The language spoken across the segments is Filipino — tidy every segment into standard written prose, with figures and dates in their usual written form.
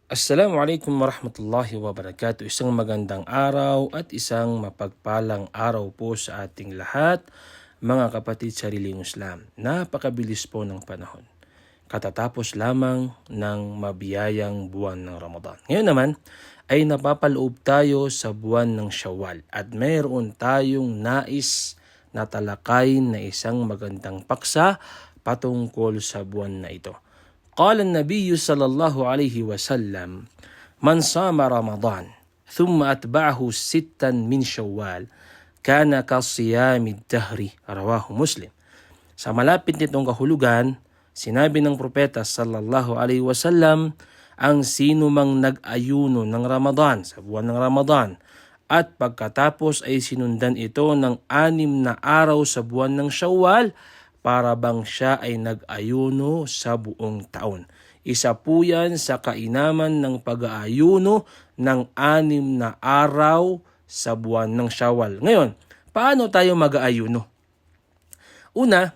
Assalamualaikum warahmatullahi wabarakatuh. Isang magandang araw at isang mapagpalang araw po sa ating lahat, mga kapatid sa Riling Islam. Napakabilis po ng panahon. Katatapos lamang ng mabiyayang buwan ng Ramadan. Ngayon naman ay napapaloob tayo sa buwan ng Shawwal at mayroon tayong nais na talakayin na isang magandang paksa patungkol sa buwan na ito. قال النبي صلى الله عليه وسلم من صام رمضان ثم أتبعه ستا من شوال كان كصيام الدهر رواه مسلم. Sa malapit nitong kahulugan, sinabi ng propeta sallallahu alaihi wasallam, ang sino mang nag-ayuno ng Ramadan sa buwan ng Ramadan at pagkatapos ay sinundan ito ng 6 na araw sa buwan ng Shawwal, para bang siya ay nag-ayuno sa buong taon. Isa po yan sa kainaman ng pag-aayuno ng 6 na araw sa buwan ng Shawwal. Ngayon, paano tayo mag-aayuno? Una,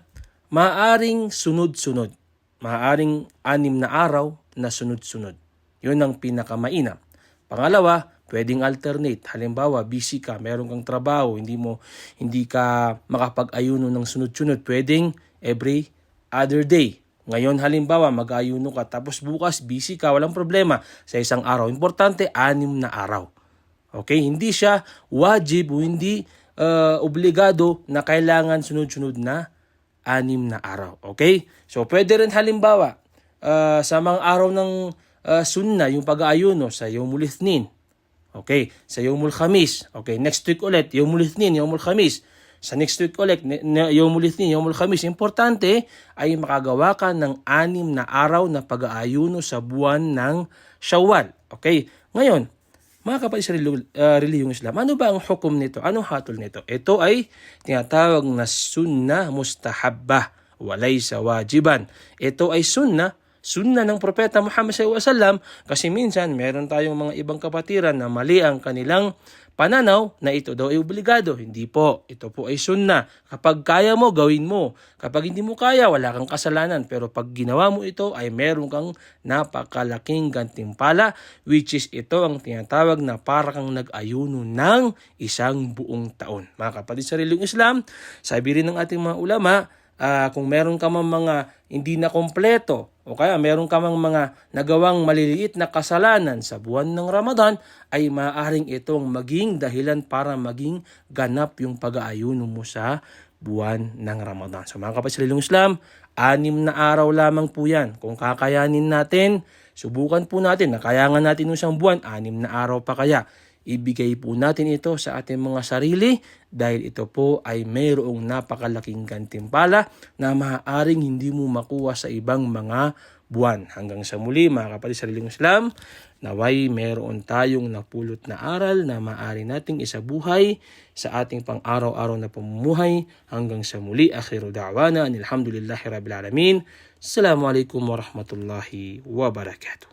maaring sunod-sunod. Maaring 6 na araw na sunod-sunod. Yun ang pinakamainam. Pangalawa, pwedeng alternate. Halimbawa, busy ka, meron kang trabaho, hindi ka makapag-ayuno ng sunod-sunod. Pwedeng every other day. Ngayon halimbawa, mag-ayuno ka, tapos bukas busy ka, walang problema sa isang araw. Importante, 6 na araw. Okay? Hindi siya wajib o hindi obligado na kailangan sunod-sunod na 6 na araw. Okay? So, pwede rin halimbawa, sa mga araw ng sunnah, yung pag-aayuno sa Yawmul Ithnin. Okay, sa Yawmul Khamis. Okay, next week ulit, Yawmul Ithnin, Yawmul Khamis. Sa next week ulit, Yawmul Ithnin, Yawmul Khamis. Importante ay makagawa ka ng 6 na araw na pag-aayuno sa buwan ng Shawwal. Okay, ngayon, mga kapatid sa relihiyong Islam, ano ba ang hukom nito? Anong hatol nito? Ito ay tinatawag na sunnah mustahabbah, walaysa wajiban. Ito ay sunnah ng propeta Muhammad SAW, kasi minsan meron tayong mga ibang kapatiran na mali ang kanilang pananaw na ito daw ay obligado. Hindi po. Ito po ay sunnah. Kapag kaya mo, gawin mo. Kapag hindi mo kaya, wala kang kasalanan. Pero pag ginawa mo ito, ay meron kang napakalaking gantimpala, which is ito ang tinatawag na para kang nag-ayuno ng isang buong taon. Mga kapatid sa relihiyong Islam, sabi rin ng ating mga ulama, kung meron ka mang mga hindi na kompleto o kaya meron ka mang mga nagawang maliliit na kasalanan sa buwan ng Ramadan, ay maaaring itong maging dahilan para maging ganap yung pag-aayuno mo sa buwan ng Ramadan. So mga kapatid sa relihiyong Islam, 6 na araw lamang po yan. Kung kakayanin natin, subukan po natin, nakayangan natin ng isang buwan, 6 na araw pa kaya. Ibigay po natin ito sa ating mga sarili dahil ito po ay mayroong napakalaking gantimpala na maaaring hindi mo makuha sa ibang mga buwan. Hanggang sa muli mga kapatid sa relihiyong Islam, naway mayroon tayong napulot na aral na maaari nating isabuhay sa ating pang-araw-araw na pamumuhay. Hanggang sa muli, akhiru da'wana, alhamdulillahi rabbil alamin. Assalamualaikum warahmatullahi wabarakatuh.